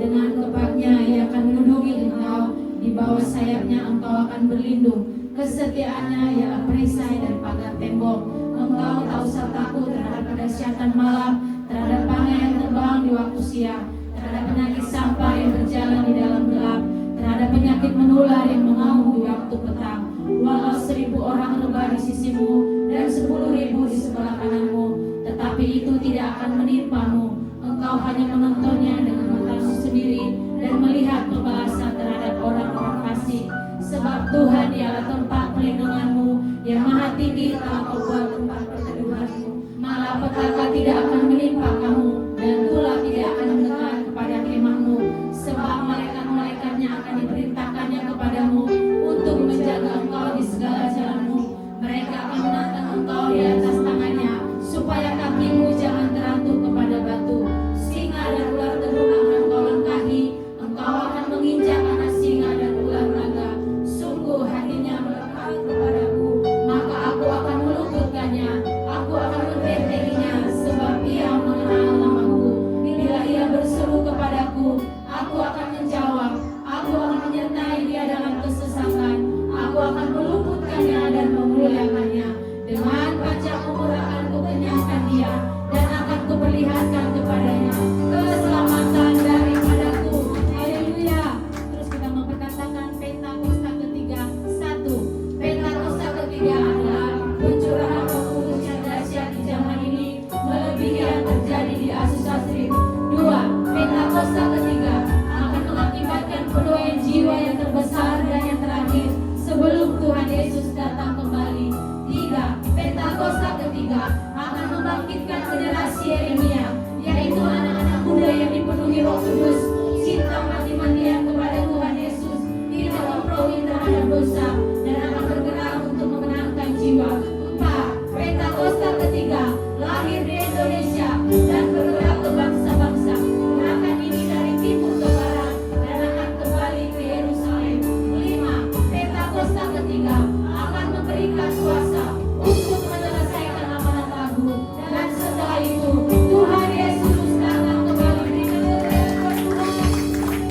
Dengan kepaknya ia akan melindungi engkau, di bawah sayapnya engkau akan berlindung. Kesetiaannya ialah perisai dan pagar tembok. Engkau tak usah takut terhadap kedahsyatan malam, terhadap panah yang terbang di waktu siang, terhadap penyakit sampah yang berjalan di dalam gelap, terhadap penyakit menular yang mengamuk di waktu petang. Walau 1000 orang rebah di sisimu dan 10.000 di sebelah kananmu, tetapi itu tidak akan menimpamu. Engkau hanya menontonnya dengan matamu sendiri dan melihat pembalasan terhadap orang-orang fasik. Sebab Tuhan ialah tempat perlindunganmu, yang maha tinggi telah kau buat tempat perteduhanmu. Malapetaka tidak akan menimpa kamu, dan tulah tidak akan mendekat kepada kemahmu. Sebab malaikat-malaikatnya akan diperintahkannya kepadamu untuk menjaga engkau di segala jalanmu. Mereka akan menantang engkau di atas tangannya, supaya kakimu jangan terantuk kepada batu. Singa dan ular terluka akan kau langkahi, engkau akan menginjak anak singa dan ular naga. Sungguh hatinya melekat kepadaku, maka aku akan meluputkannya, aku akan membentenginya, sebab ia mengenal namaku. Bila ia berseru kepadaku, aku akan menjawab, aku akan menyertai dia dalam kesesakan, aku akan meluputkannya dan memuliakannya. Dengan pajak umur akan kukenyangkan dia, dan akan kuperlihatkan kepadanya keselamatan daripadaku. Haleluya. Terus kita memperkatakan Pentakosta ketiga. 1. Pentakosta ketiga adalah pencurahan Roh Kudus yang dahsyat di zaman ini, melebihi yang terjadi di Azusa Street. 2. Pentakosta ketiga akan mengakibatkan penuaian jiwa yang terbesar dan yang terakhir sebelum Tuhan Yesus datang kembali. 3. Pentakosta ketiga akan membangkitkan generasi Yeremia, yaitu anak-anak muda yang dipenuhi Roh Kudus, cinta mati-matian kepada Tuhan Yesus, tidak memperoleh terhadap dosa, dan akan bergerak untuk memenangkan jiwa. 4. Pentakosta ketiga lahir di Indonesia dan bergerak ke bangsa-bangsa. Gerakan ini dari timur ke barat dan akan kembali ke Yerusalem. 5. Pentakosta ketiga akan memberikan kuasa untuk menyelesaikan amanat lagu, dan setelah itu Tuhan Yesus datang kembali dengan kemuliaan Tuhan.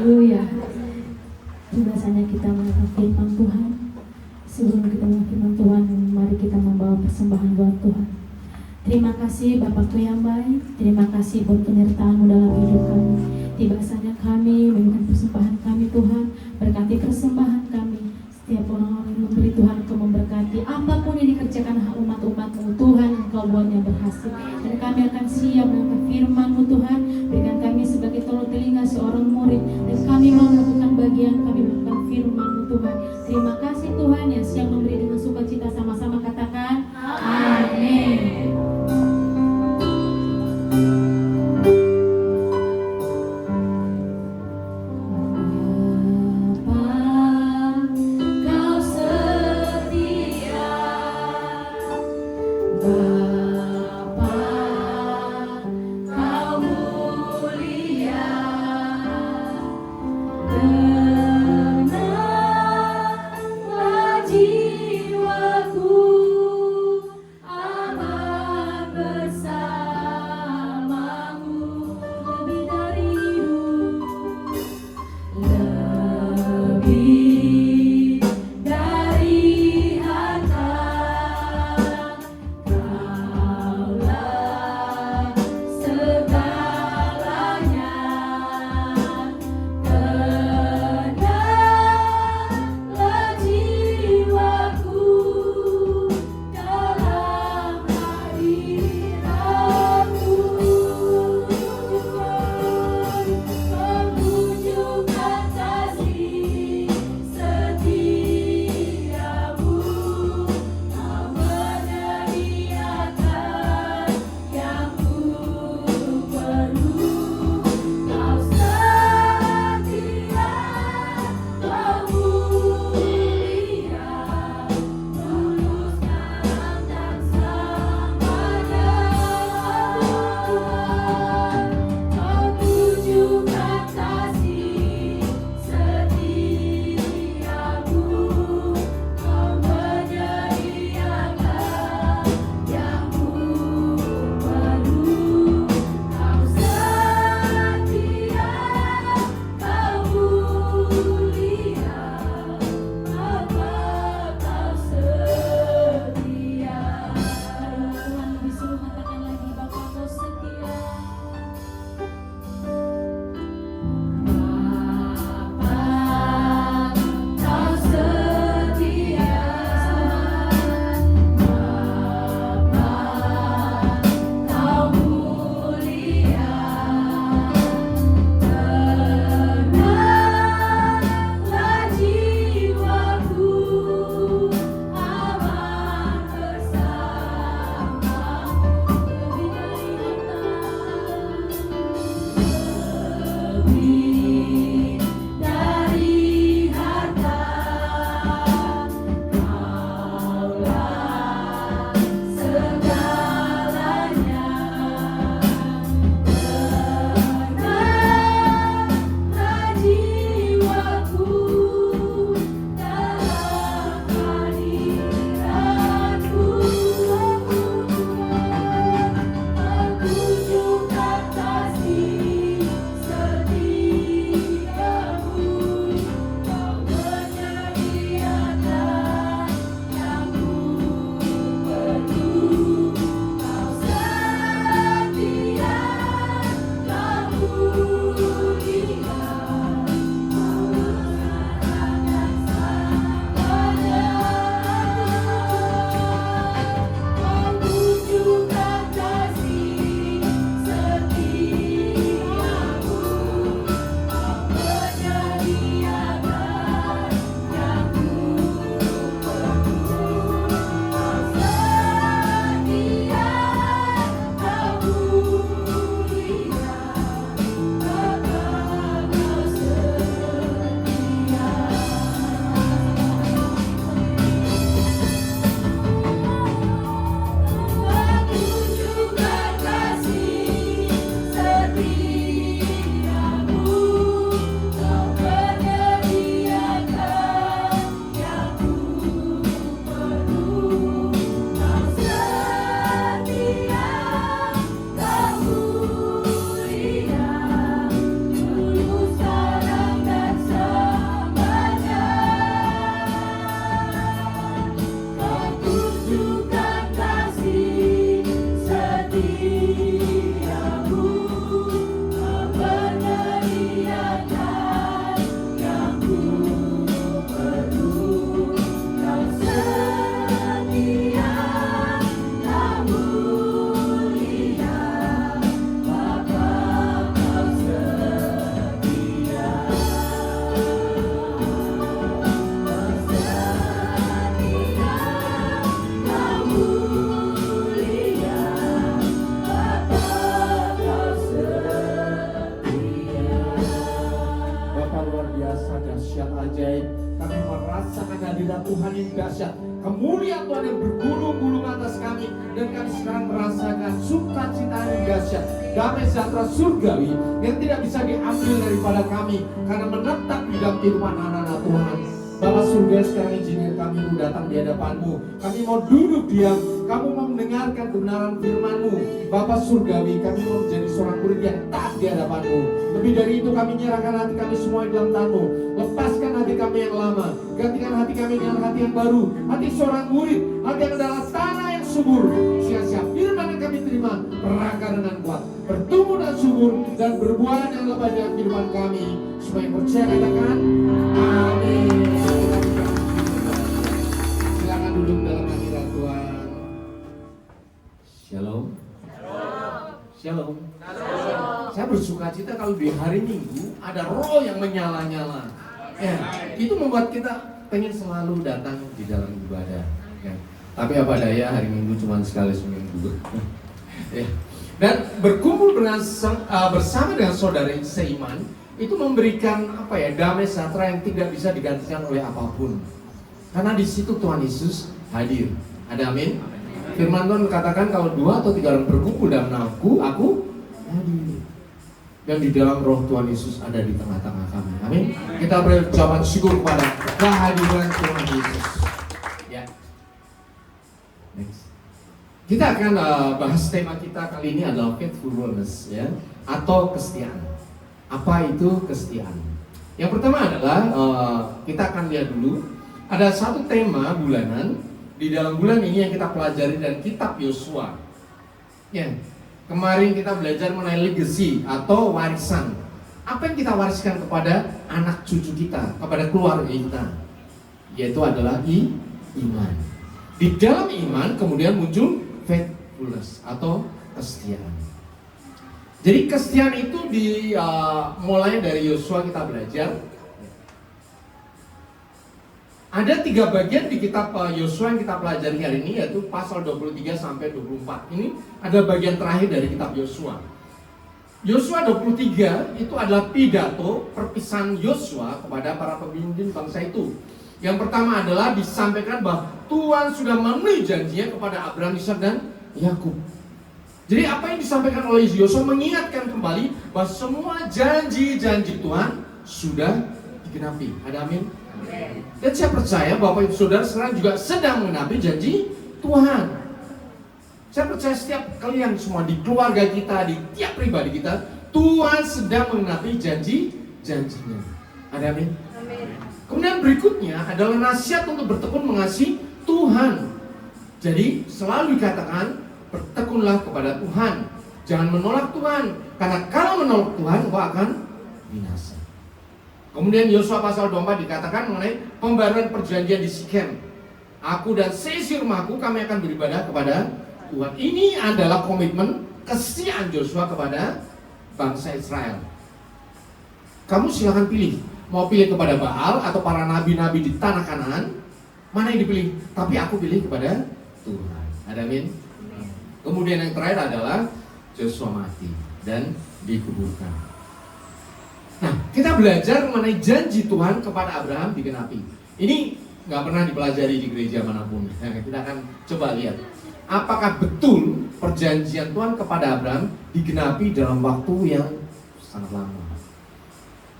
Haleluya. Biasanya kita mendengar firman Tuhan. Sebelum kita mendengar firman Tuhan, mari kita membawa persembahan buat Tuhan. Terima kasih Bapakku yang baik. Terima kasih buat penyertaan-Mu dalam hidup kami. Tiba saatnya kami memberikan persembahan kami Tuhan. Berkati persembahan kami. Setiap orang-orang yang memberi Tuhan Engkau memberkati. Apapun yang dikerjakan umat-umat-Mu Tuhan, Engkau buatnya berhasil. Dan kami akan siap mendengar firman-Mu Tuhan. Berikan kami sebagai tolong telinga seorang murid. Dan kami mau melakukan bagian kami melakukan firman-Mu Tuhan. Terima kasih Tuhan yang siap memberi dengan sukacita. Sama-sama katakan amin. Jiwa hadirat Tuhan yang dahsyat, kemuliaan Tuhan yang bergulung-gulung atas kami, dan kami sekarang merasakan sukacita yang dahsyat, damai sejahtera surgawi yang tidak bisa diambil daripada kami karena menetap di dalam kehidupan anak-anak Tuhan. Bapa surga, sekarang izinkan kami untuk datang di hadapan-Mu. Kami mau duduk diam, kamu mau mendengarkan kebenaran firman-Mu. Bapa surgawi, kami mau menjadi seorang murid yang taat di hadapan-Mu. Lebih dari itu, kami menyerahkan hati kami semua di dalam tangan-Mu. Lepaskan hati kami yang lama, gantikan hati kami dengan hati yang baru, hati seorang murid, hati yang adalah tanah yang subur. Sia-sia firman yang kami terima berakar dengan kuat, bertumbuh dan subur, dan berbuah yang lebat dalam kehidupan kami. Supaya percaya katakan amin. Silakan duduk dalam hadirat Tuhan. Shalom. Shalom. Saya bersuka cita kalau di hari Minggu ada roh yang menyala-nyala. Ya, itu membuat kita pengen selalu datang di dalam ibadah. Ya. Tapi apa daya, hari Minggu cuma sekali seminggu. Ya. Dan berkumpul bersama dengan saudara seiman itu memberikan damai sejahtera yang tidak bisa digantikan oleh apapun. Karena di situ Tuhan Yesus hadir. Ada amin? Firman Tuhan katakan kalau 2 atau 3 orang berkumpul dalam namaku, aku hadir. Dan di dalam roh Tuhan Yesus ada di tengah-tengah kami. Amin. Kita berucapan syukur kepada kehadiran Tuhan Yesus. Ya. Next. Kita akan bahas tema kita kali ini adalah faithfulness, ya, atau kesetiaan. Apa itu kesetiaan? Yang pertama adalah kita akan lihat dulu ada satu tema bulanan di dalam bulan ini yang kita pelajari dan kitab Yosua. Ya, kemarin kita belajar mengenai legacy atau warisan. Apa yang kita wariskan kepada anak cucu kita, kepada keluarga kita, yaitu adalah iman. Di dalam iman kemudian muncul faithfulness atau kesetiaan. Jadi kesetiaan itu mulai dari Yosua kita belajar. Ada 3 bagian di kitab Yosua yang kita pelajari hari ini, yaitu pasal 23 sampai 24. Ini ada bagian terakhir dari kitab Yosua. Yosua 23 itu adalah pidato perpisahan Yosua kepada para pemimpin bangsa itu. Yang pertama adalah disampaikan bahwa Tuhan sudah memenuhi janjinya kepada Abraham, Ishak, dan Yakub. Jadi apa yang disampaikan oleh Yosua mengingatkan kembali bahwa semua janji-janji Tuhan sudah digenapi. Ada amin? Dan saya percaya Bapak Ibu Saudara sekarang juga sedang mengenapi janji Tuhan. Saya percaya setiap kalian semua di keluarga kita, di tiap pribadi kita, Tuhan sedang mengenapi janji-janjinya. Ada amin? Kemudian berikutnya adalah nasihat untuk bertekun mengasihi Tuhan. Jadi selalu dikatakan bertekunlah kepada Tuhan, jangan menolak Tuhan, karena kalau menolak Tuhan kau akan binasa. Kemudian Yosua pasal 24 dikatakan mengenai pembaruan perjanjian di Sikem. Aku dan seisi rumahku kami akan beribadah kepada Tuhan. Ini adalah komitmen kesetiaan Yosua kepada bangsa Israel. Kamu silakan pilih, mau pilih kepada Baal atau para nabi-nabi di tanah Kanaan, mana yang dipilih? Tapi aku pilih kepada Tuhan. Ada amin? Kemudian yang terakhir adalah Yosua mati dan dikuburkan. Nah, kita belajar mengenai janji Tuhan kepada Abraham digenapi. Ini nggak pernah dipelajari di gereja manapun. Nah, kita akan coba lihat apakah betul perjanjian Tuhan kepada Abraham digenapi dalam waktu yang sangat lama.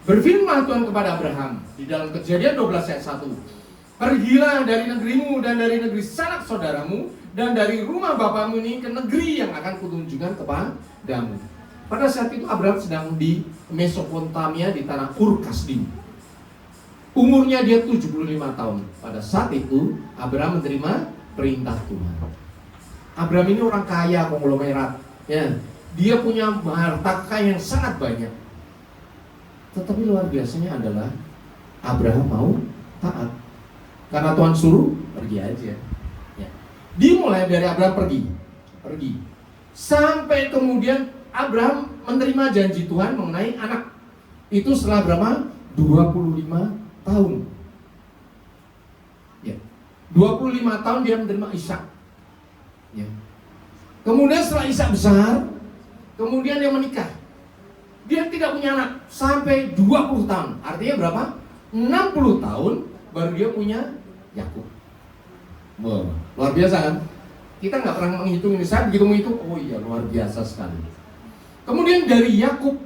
Berfirman Tuhan kepada Abraham di dalam Kejadian 12 ayat 1. Pergilah dari negerimu dan dari negeri sanak saudaramu dan dari rumah bapamu ini ke negeri yang akan kutunjukkan kepadamu. Pada saat itu Abraham sedang di Mesopotamia di tanah Ur Kasdim. Umurnya dia 75 tahun. Pada saat itu Abraham menerima perintah Tuhan. Abraham ini orang kaya, konglomerat. Ya, dia punya harta kekayaan yang sangat banyak. Tetapi luar biasanya adalah Abraham mau taat. Karena Tuhan suruh, pergi aja. Ya. Dimulai dari Abraham pergi. Sampai kemudian Abraham menerima janji Tuhan mengenai anak. Itu setelah berapa? 25 tahun. Ya. 25 tahun dia menerima Ishak. Ya. Kemudian setelah Ishak besar, kemudian dia menikah. Dia tidak punya anak sampai 20 tahun. Artinya berapa? 60 tahun baru dia punya Yakub. Wow, luar biasa kan? Kita nggak pernah menghitung ini. Saya begitu menghitung, oh iya luar biasa sekali. Kemudian dari Yakub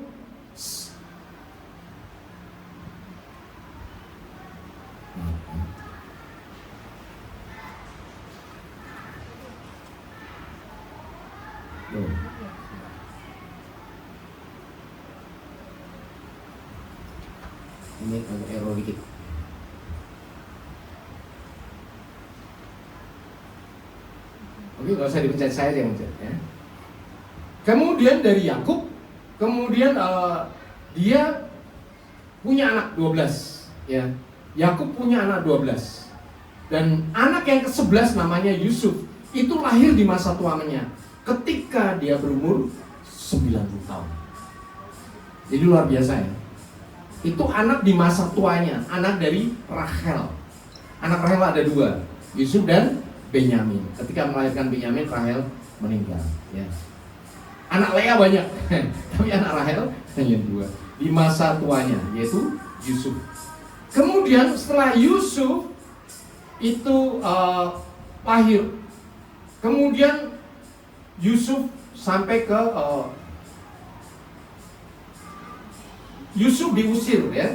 ini agak error dikit. Oke, nggak usah dipencet, saya aja yang pencet ya. Kemudian dari Yakub, kemudian dia punya anak 12 ya. Yakub punya anak 12. Dan anak yang ke-11 namanya Yusuf. Itu lahir di masa tuanya ketika dia berumur 90 tahun. Jadi luar biasa ya. Itu anak di masa tuanya, anak dari Rahel. Anak Rahel ada 2, Yusuf dan Benyamin. Ketika melahirkan Benyamin, Rahel meninggal ya. Anak Lea banyak, tapi anak Rahel hanya 2 di masa tuanya, yaitu Yusuf. Kemudian setelah Yusuf itu lahir, kemudian Yusuf sampai ke Yusuf diusir ya,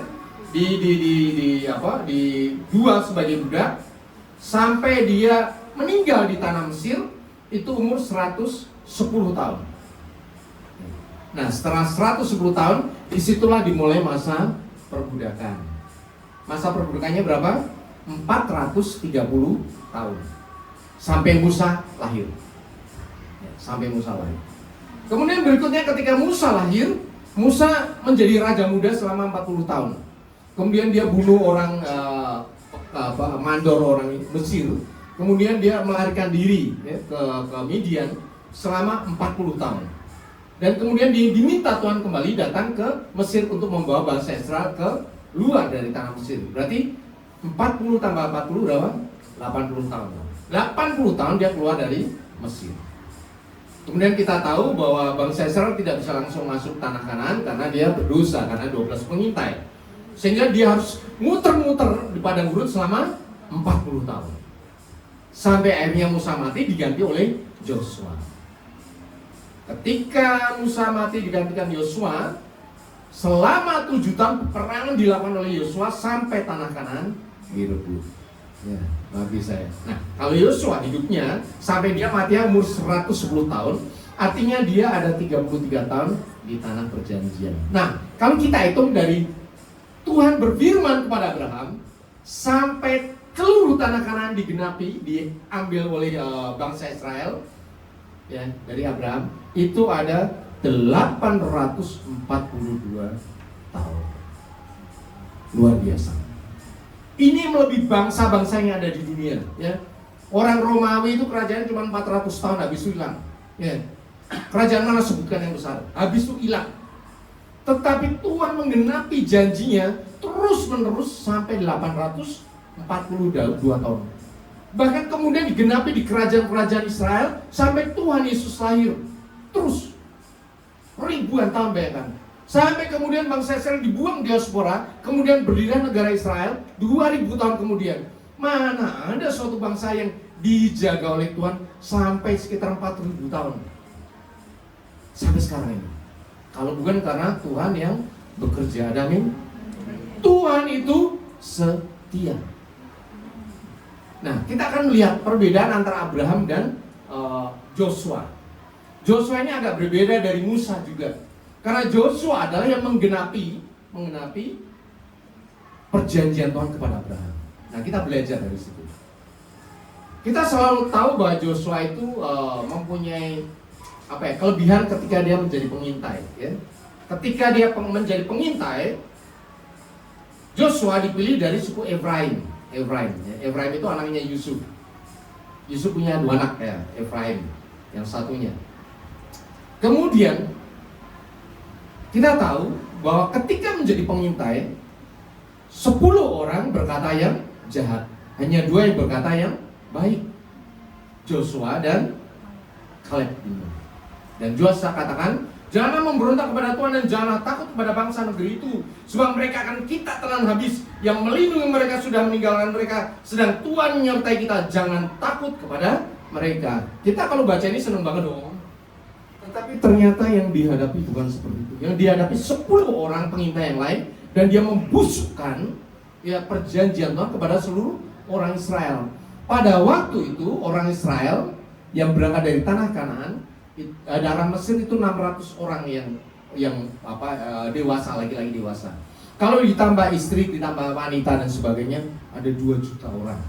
dijual sebagai budak sampai dia meninggal di tanah Mesir itu umur 110 tahun. Nah, setelah 110 tahun disitulah dimulai masa perbudakan. Masa perbudakannya berapa? 430 tahun sampai Musa lahir. Sampai Musa lahir. Kemudian berikutnya ketika Musa lahir, Musa menjadi raja muda selama 40 tahun. Kemudian dia bunuh orang mandor orang Mesir. Kemudian dia melarikan diri ya, ke Midian selama 40 tahun. Dan kemudian diminta Tuhan kembali datang ke Mesir untuk membawa bangsa Israel ke luar dari tanah Mesir. Berarti 40 tambah 40 berapa? 80 tahun. 80 tahun dia keluar dari Mesir. Kemudian kita tahu bahwa bangsa Israel tidak bisa langsung masuk tanah Kanaan karena dia berdosa, karena 12 pengintai. Sehingga dia harus muter-muter di padang gurun selama 40 tahun. Sampai akhirnya Musa mati diganti oleh Joshua. Ketika Musa mati digantikan Yosua, selama 7 tahun peperangan dilakukan oleh Yosua sampai tanah Kanaan direbut. Ya, bagi saya. Nah, kalau Yosua hidupnya sampai dia mati umur 110 tahun, artinya dia ada 33 tahun di tanah perjanjian. Nah, kalau kita hitung dari Tuhan berfirman kepada Abraham sampai seluruh tanah Kanaan digenapi, diambil oleh bangsa Israel ya, dari Abraham, itu ada 842 tahun. Luar biasa. Ini melebihi bangsa-bangsa yang ada di dunia ya. Orang Romawi itu kerajaan cuma 400 tahun habis itu hilang ya. Kerajaan mana sebutkan yang besar, habis itu hilang. Tetapi Tuhan menggenapi janjinya terus-menerus sampai 842 tahun. Bahkan kemudian digenapi di kerajaan-kerajaan Israel sampai Tuhan Yesus lahir. Terus ribuan tahun, bayangkan. Sampai kemudian bangsa Israel dibuang diaspora, kemudian berdirilah negara Israel 2000 tahun kemudian. Mana ada suatu bangsa yang dijaga oleh Tuhan sampai sekitar 4000 tahun sampai sekarang ini. Kalau bukan karena Tuhan yang bekerja, amin. Tuhan itu setia. Nah, kita akan melihat perbedaan antara Abraham dan Joshua. Joshua ini agak berbeda dari Musa juga. Karena Joshua adalah yang menggenapi perjanjian Tuhan kepada Abraham. Nah, kita belajar dari situ. Kita selalu tahu bahwa Joshua itu mempunyai kelebihan ketika dia menjadi pengintai. Ya. Ketika dia menjadi pengintai, Joshua dipilih dari suku Efraim. Efraim itu anaknya Yusuf. Yusuf punya 2 anak ya, Efraim yang satunya. Kemudian kita tahu bahwa ketika menjadi pengintai, 10 orang berkata yang jahat, hanya 2 yang berkata yang baik, Joshua dan Caleb. Dan Joshua katakan, Janganlah memberontak kepada Tuhan dan janganlah takut kepada bangsa negeri itu, sebab mereka akan kita telan habis. Yang melindungi mereka sudah meninggalkan mereka, sedang Tuhan menyertai kita. Jangan takut kepada mereka. Kita kalau baca ini senang banget dong. Tetapi ternyata yang dihadapi bukan seperti itu. Yang dihadapi 10 orang pengintai yang lain, dan dia membusukkan perjanjian Tuhan kepada seluruh orang Israel. Pada waktu itu orang Israel yang berangkat dari tanah Kanaan, darah Mesir itu 600 orang yang dewasa, laki-laki dewasa. Kalau ditambah istri, ditambah wanita dan sebagainya, ada 2 juta orang.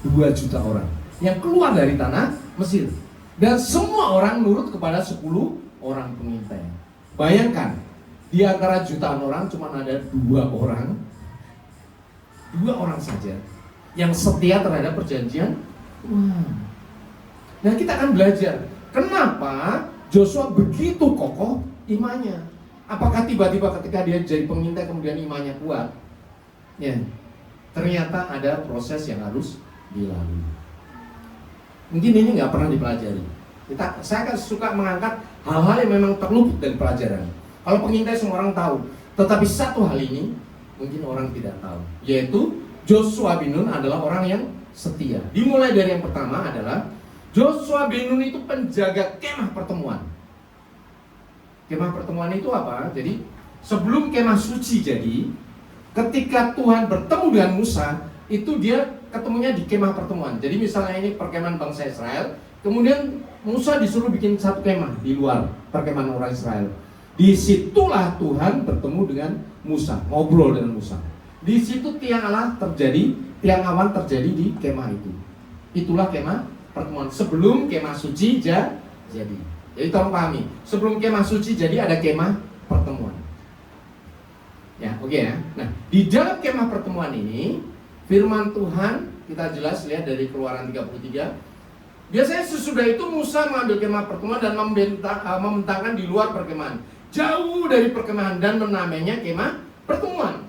2 juta orang yang keluar dari tanah Mesir. Dan semua orang nurut kepada 10 orang pengintai. Bayangkan, di antara jutaan orang cuma ada 2 orang. 2 orang saja yang setia terhadap perjanjian. Nah, kita akan belajar kenapa Joshua begitu kokoh imannya. Apakah tiba-tiba ketika dia jadi pengintai kemudian imannya kuat? Ya, ternyata ada proses yang harus dilalui. Mungkin ini nggak pernah dipelajari. Saya akan suka mengangkat hal-hal yang memang terluput dari pelajaran. Kalau pengintai semua orang tahu, tetapi satu hal ini mungkin orang tidak tahu, yaitu Joshua bin Nun adalah orang yang setia. Dimulai dari yang pertama adalah Joshua bin Nun itu penjaga kemah pertemuan. Kemah pertemuan itu apa? Jadi sebelum kemah suci jadi, ketika Tuhan bertemu dengan Musa, itu dia ketemunya di kemah pertemuan. Jadi misalnya ini perkemahan bangsa Israel, kemudian Musa disuruh bikin satu kemah di luar perkemahan orang Israel. Disitulah Tuhan bertemu dengan Musa, ngobrol dengan Musa. Di situ tiang awan terjadi di kemah itu. Itulah kemah pertemuan sebelum kemah suci jadi. Jadi tolong pahami, sebelum kemah suci jadi ada kemah pertemuan. Ya, oke ya. Nah, di dalam kemah pertemuan ini firman Tuhan kita jelas lihat dari Keluaran 33. Biasanya sesudah itu Musa mengambil kemah pertemuan dan membentangkan di luar perkemahan, jauh dari perkemahan, dan menamainya kemah pertemuan.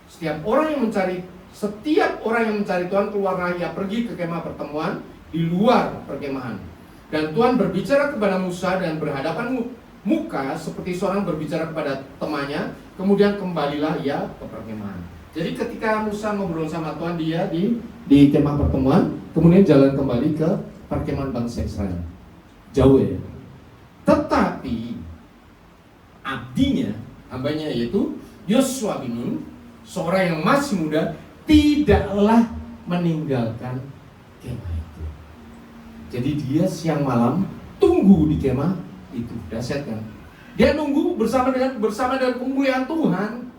Setiap orang yang mencari Tuhan keluar ia pergi ke kemah pertemuan di luar perkemahan. Dan Tuhan berbicara kepada Musa dan berhadapan muka seperti seorang berbicara kepada temannya. Kemudian kembalilah ia ke perkemahan. Jadi ketika Musa ngobrol sama Tuhan, dia di kemah pertemuan, kemudian jalan kembali ke perkemahan bangsa Israel. Jauh ya. Tetapi abdinya, hambanya yaitu Joshua bin Nun, seorang yang masih muda, tidaklah meninggalkan kemah itu. Jadi dia siang malam tunggu di kemah itu. Dahsyat kan? Dia nunggu bersama dengan kemuliaan Tuhan.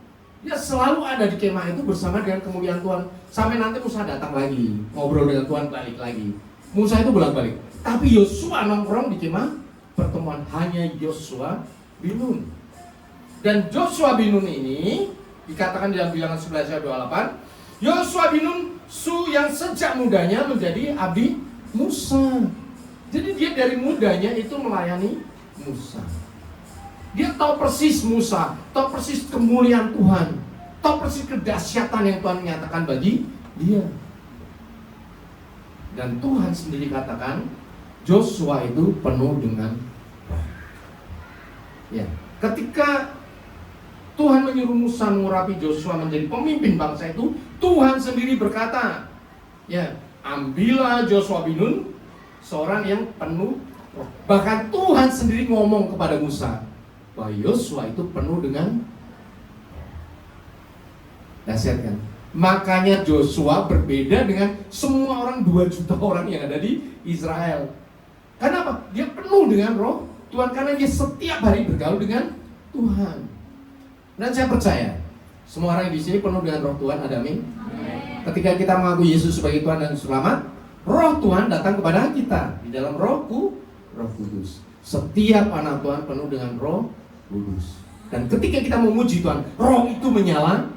Dia selalu ada di kemah itu bersama dengan kemuliaan Tuhan. Sampai nanti Musa datang lagi, ngobrol dengan Tuhan, balik lagi. Musa itu bolak-balik. Tapi Yosua nongkrong di kemah pertemuan, hanya Joshua bin Nun. Dan Joshua bin Nun ini dikatakan dalam Bilangan 11 ayat 28, Joshua bin Nun yang sejak mudanya menjadi abdi Musa. Jadi dia dari mudanya itu melayani Musa. Dia tahu persis Musa, tahu persis kemuliaan Tuhan, tahu persis kedahsyatan yang Tuhan menyatakan bagi dia. Dan Tuhan sendiri katakan Joshua itu penuh dengan roh. Ya, ketika Tuhan menyuruh Musa mengurapi Joshua menjadi pemimpin bangsa itu, Tuhan sendiri berkata, ya, ambillah Joshua bin Nun, seorang yang penuh roh. Bahkan Tuhan sendiri ngomong kepada Musa bahwa Yosua itu penuh dengan dahsyat kan? Makanya Joshua berbeda dengan semua orang, 2 juta orang yang ada di Israel. Kenapa? Dia penuh dengan roh Tuhan, karena dia setiap hari bergaul dengan Tuhan. Dan saya percaya semua orang di sini penuh dengan roh Tuhan. Ada amin? Ketika kita mengakui Yesus sebagai Tuhan dan Selamat, roh Tuhan datang kepada kita di dalam Roh Kudus. Setiap anak Tuhan penuh dengan Roh Kudus. Dan ketika kita memuji Tuhan, roh itu menyala.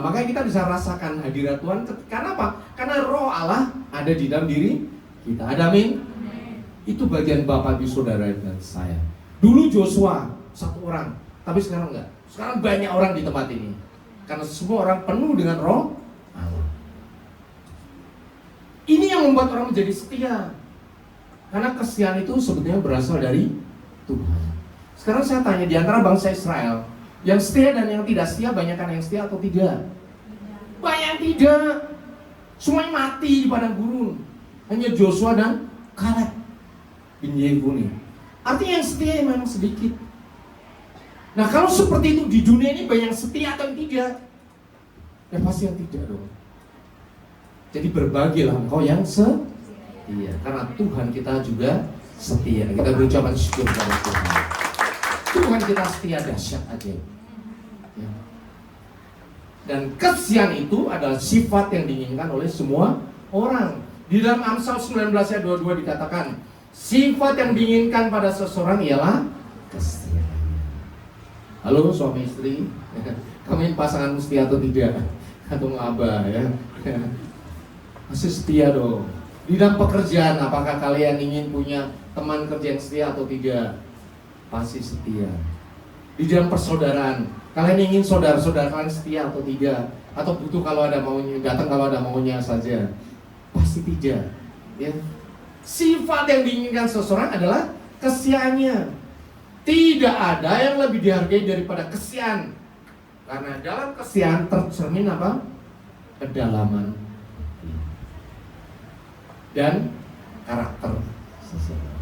Makanya kita bisa rasakan hadirat Tuhan. Karena apa? Karena roh Allah ada di dalam diri kita. Ada amin? Itu bagian Bapak Ibu Saudara dan saya. Dulu Joshua satu orang, tapi sekarang enggak. Sekarang banyak orang di tempat ini. Karena semua orang penuh dengan roh Allah. Ini yang membuat orang menjadi setia. Karena kesetiaan itu sebetulnya berasal dari Tuhan. Sekarang saya tanya, di antara bangsa Israel, yang setia dan yang tidak setia, banyakkan yang setia atau tidak? Banyak yang tidak. Semuanya mati di padang gurun. Hanya Joshua dan Kaleb bin Yefune. Artinya yang setia memang sedikit. Nah kalau seperti itu di dunia ini banyak yang setia atau yang tidak? Ya pasti yang tidak dong. Jadi berbagilah engkau yang setia, karena Tuhan kita juga setia. Kita berucapan syukur kepada Tuhan. Tuhan kita setia, dahsyat aja. Ya. Dan kesetiaan itu adalah sifat yang diinginkan oleh semua orang. Di dalam Amsal 19 ayat 22 dikatakan, sifat yang diinginkan pada seseorang ialah kesetiaan. Halo suami istri, kamu pasangan setia atau tidak? Atau ngaba ya? Masih setia dong. Di dalam pekerjaan, apakah kalian ingin punya teman kerja yang setia atau tidak? Pasti setia. Di dalam persaudaraan, kalian ingin saudara-saudara kalian setia atau tidak? Atau butuh kalau ada maunya, datang kalau ada maunya saja? Pasti tidak. Ya. Sifat yang diinginkan seseorang adalah kesetiaannya. Tidak ada yang lebih dihargai daripada kesetiaan. Karena dalam kesetiaan tercermin apa? Kedalaman dan karakter seseorang.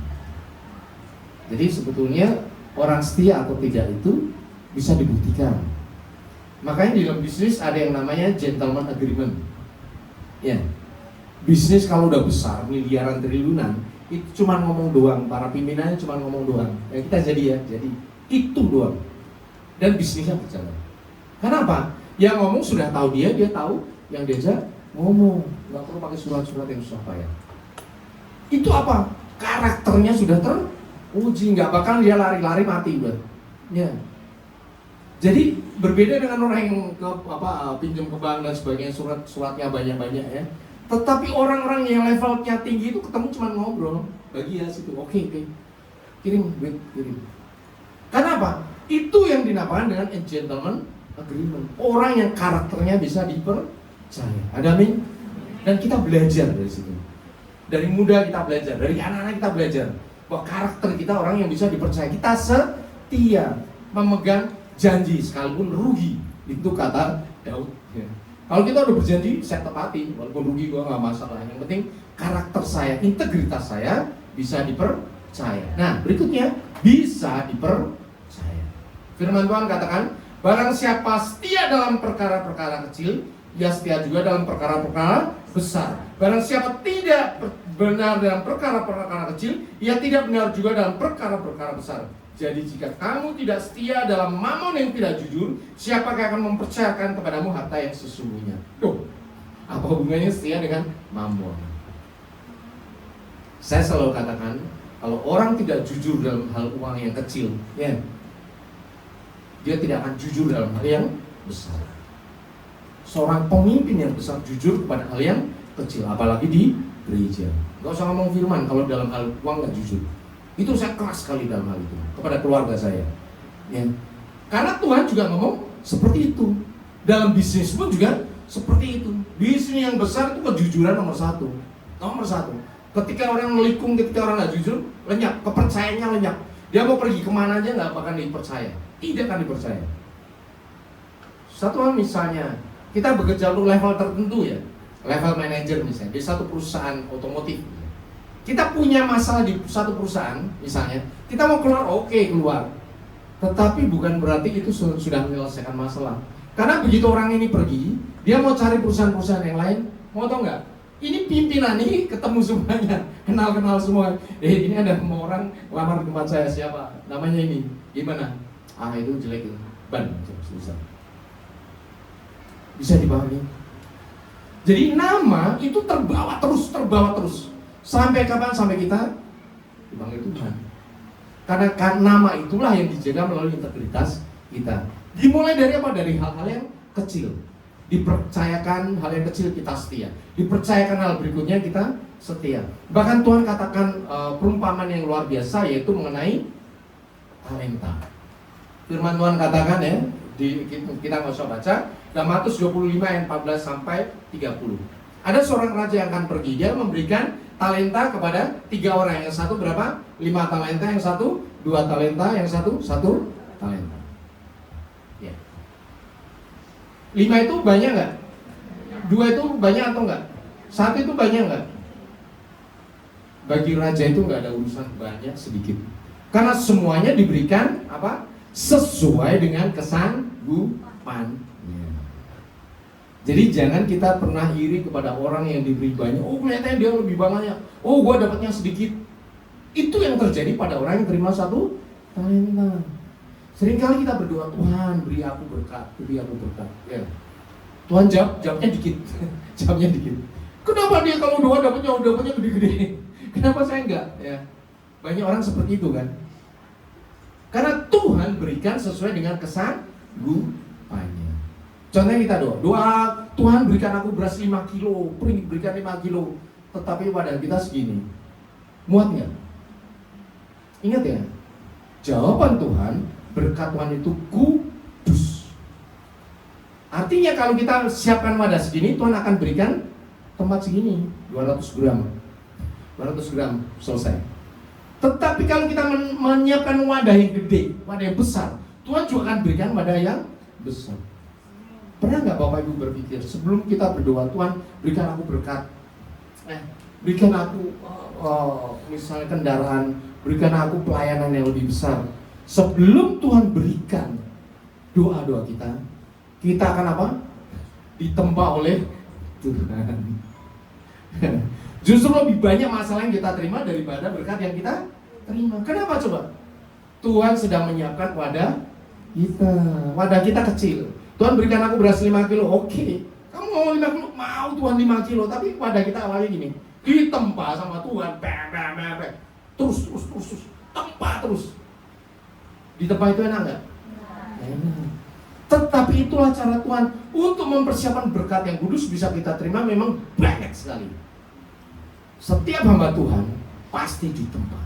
Jadi sebetulnya orang setia atau tidak itu bisa dibuktikan. Makanya di dalam bisnis ada yang namanya gentleman agreement. Ya, bisnis kalau udah besar, miliaran triliunan, itu cuma ngomong doang, para pimpinannya cuma ngomong doang. Ya kita jadi itu doang. Dan bisnisnya berjalan. Kenapa? Yang ngomong sudah tahu dia tahu yang diajak ngomong, nggak perlu pakai surat-surat yang susah payah. Itu apa? Karakternya sudah teruji, nggak bakal dia lari-lari mati udah. Ya. Jadi berbeda dengan orang yang pinjam ke bank dan sebagainya, suratnya banyak-banyak ya. Tetapi orang-orang yang levelnya tinggi itu ketemu cuma ngobrol, bagi ya situ, oke, kirim duit, kirim. Karena apa? Itu yang dinamakan dengan gentleman agreement. Orang yang karakternya bisa dipercaya. Ada amin? Dan kita belajar dari situ. Dari muda kita belajar, dari anak-anak kita belajar bahwa karakter kita orang yang bisa dipercaya. Kita setia, memegang janji sekalipun rugi. Itu kata Daud. Ya. Kalau kita udah berjanji, saya tepati, walaupun rugi gua nggak masalah. Yang penting karakter saya, integritas saya bisa dipercaya. Nah berikutnya bisa dipercaya. Firman Tuhan katakan, barang siapa setia dalam perkara-perkara kecil, ia setia juga dalam perkara-perkara besar. Barang siapa tidak benar dalam perkara-perkara kecil, ia tidak benar juga dalam perkara-perkara besar. Jadi jika kamu tidak setia dalam mamon yang tidak jujur, siapakah akan mempercayakan kepadamu harta yang sesungguhnya? Tuh, apa hubungannya setia dengan mamon? Saya selalu katakan, kalau orang tidak jujur dalam hal uang yang kecil, ya, dia tidak akan jujur dalam hal yang besar. Seorang pemimpin yang besar jujur kepada hal yang kecil, apalagi di gereja. Gak usah ngomong firman kalau dalam hal uang gak jujur. Itu saya keras sekali dalam hal itu kepada keluarga saya. Ya. Karena Tuhan juga ngomong seperti itu. Dalam bisnis pun juga seperti itu. Bisnis yang besar itu kejujuran nomor satu. Nomor satu. Ketika orang melikung, ketika orang gak jujur, lenyap, kepercayaannya lenyap. Dia mau pergi kemana aja gak bakal dipercaya. Tidak akan dipercaya. Satu hal misalnya, kita bekerja untuk level tertentu ya, level manager misalnya, di satu perusahaan otomotif. Kita punya masalah di satu perusahaan misalnya, kita mau keluar, oke, keluar. Tetapi bukan berarti itu sudah menyelesaikan masalah. Karena begitu orang ini pergi, dia mau cari perusahaan-perusahaan yang lain, mau tau nggak? Ini pimpinan ini ketemu semuanya, kenal-kenal semua. Ini ada orang lamar tempat saya, siapa? Namanya ini, gimana? Ah itu jelek itu, ban, susah. Bisa dipahami? Jadi nama itu terbawa terus. Sampai kapan? Sampai kita dipanggil Tuhan. Karena nama itulah yang dijaga melalui integritas kita. Dimulai dari apa? Dari hal-hal yang kecil. Dipercayakan hal yang kecil kita setia. Dipercayakan hal berikutnya kita setia. Bahkan Tuhan katakan perumpamaan yang luar biasa, yaitu mengenai talenta. Firman Tuhan katakan ya, kita nggak usah baca. Dalam Matius 25 ayat 14 sampai 30. Ada seorang raja yang akan pergi, dia memberikan talenta kepada 3 orang. Yang satu berapa? 5 talenta, yang satu 2 talenta, yang satu 1 talenta. Ya. 5 itu banyak nggak? 2 itu banyak atau enggak? 1 itu banyak nggak? Bagi raja itu nggak ada urusan banyak sedikit, karena semuanya diberikan apa? Sesuai dengan kesanggupannya. Jadi jangan kita pernah iri kepada orang yang diberi banyak. Oh, kelihatannya dia lebih banyak. Oh, gua dapatnya sedikit. Itu yang terjadi pada orang yang terima 1 talenta. Seringkali kita berdoa, Tuhan beri aku berkat, beri aku berkat. Ya. Tuhan jawabnya dikit, jawabnya dikit. Kenapa dia kalau doa dapatnya gede-gede? Kenapa saya enggak? Ya. Banyak orang seperti itu kan. Karena Tuhan berikan sesuai dengan kesanggupannya. Contohnya kita doa, Tuhan berikan aku beras 5 kilo, berikan 5 kilo. Tetapi badan kita segini, muat nggak? Ingat ya, jawaban Tuhan, berkat Tuhan itu kudus. Artinya kalau kita siapkan wadah segini, Tuhan akan berikan tempat segini, 200 gram. 200 gram selesai. Tetapi kalau kita menyiapkan wadah yang gede, wadah yang besar, Tuhan juga akan berikan wadah yang besar. Pernah nggak Bapak Ibu berpikir sebelum kita berdoa, Tuhan berikan aku berkat, berikan aku misalnya kendaraan, berikan aku pelayanan yang lebih besar. Sebelum Tuhan berikan doa-doa kita akan apa? Ditempa oleh Tuhan. Justru lebih banyak masalah yang kita terima daripada berkat yang kita terima. Kenapa coba? Tuhan sedang menyiapkan wadah kita. Wadah kita kecil. Tuhan berikan aku beras 5 kilo, oke. Kamu mau 5 kilo? Mau Tuhan 5 kilo. Tapi wadah kita awalnya gini, ditempa sama Tuhan, terus, tempa terus. Ditempa itu enak nggak? Enak. Tetapi itulah cara Tuhan untuk mempersiapkan berkat yang kudus bisa kita terima, memang banyak sekali. Setiap hamba Tuhan pasti ditempa.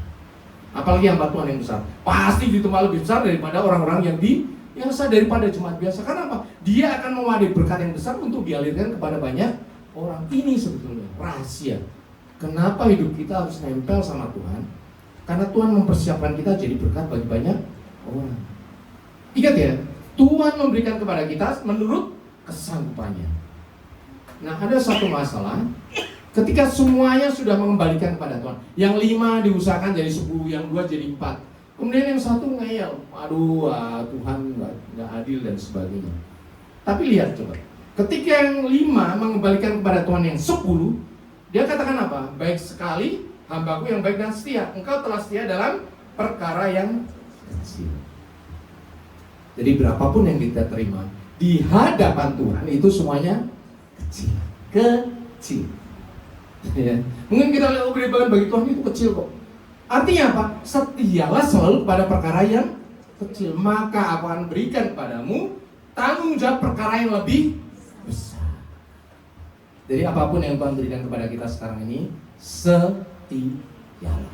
Apalagi hamba Tuhan yang besar, pasti ditempa lebih besar daripada orang-orang yang biasa, daripada jemaat biasa. Karena apa? Dia akan mewadai berkat yang besar untuk dialirkan kepada banyak orang. Ini sebetulnya rahasia kenapa hidup kita harus nempel sama Tuhan. Karena Tuhan mempersiapkan kita jadi berkat bagi banyak orang. Ingat ya, Tuhan memberikan kepada kita menurut kesanggupannya. Nah, ada satu masalah ketika semuanya sudah mengembalikan kepada Tuhan. Yang 5 diusahakan jadi 10, yang 2 jadi 4. Kemudian yang 1 ngeyel, aduh Tuhan nggak adil dan sebagainya. Tapi lihat coba, ketika yang 5 mengembalikan kepada Tuhan yang 10, dia katakan apa? Baik sekali hambaku yang baik dan setia. Engkau telah setia dalam perkara yang kecil. Jadi berapapun yang kita terima di hadapan Tuhan itu semuanya kecil. Ya. Mungkin kita lihat gede banget, bagi Tuhan itu kecil kok. Artinya apa? Setialah selalu pada perkara yang kecil, maka aku akan berikan padamu tanggung jawab perkara yang lebih besar. Jadi apapun yang Tuhan berikan kepada kita sekarang ini, setialah.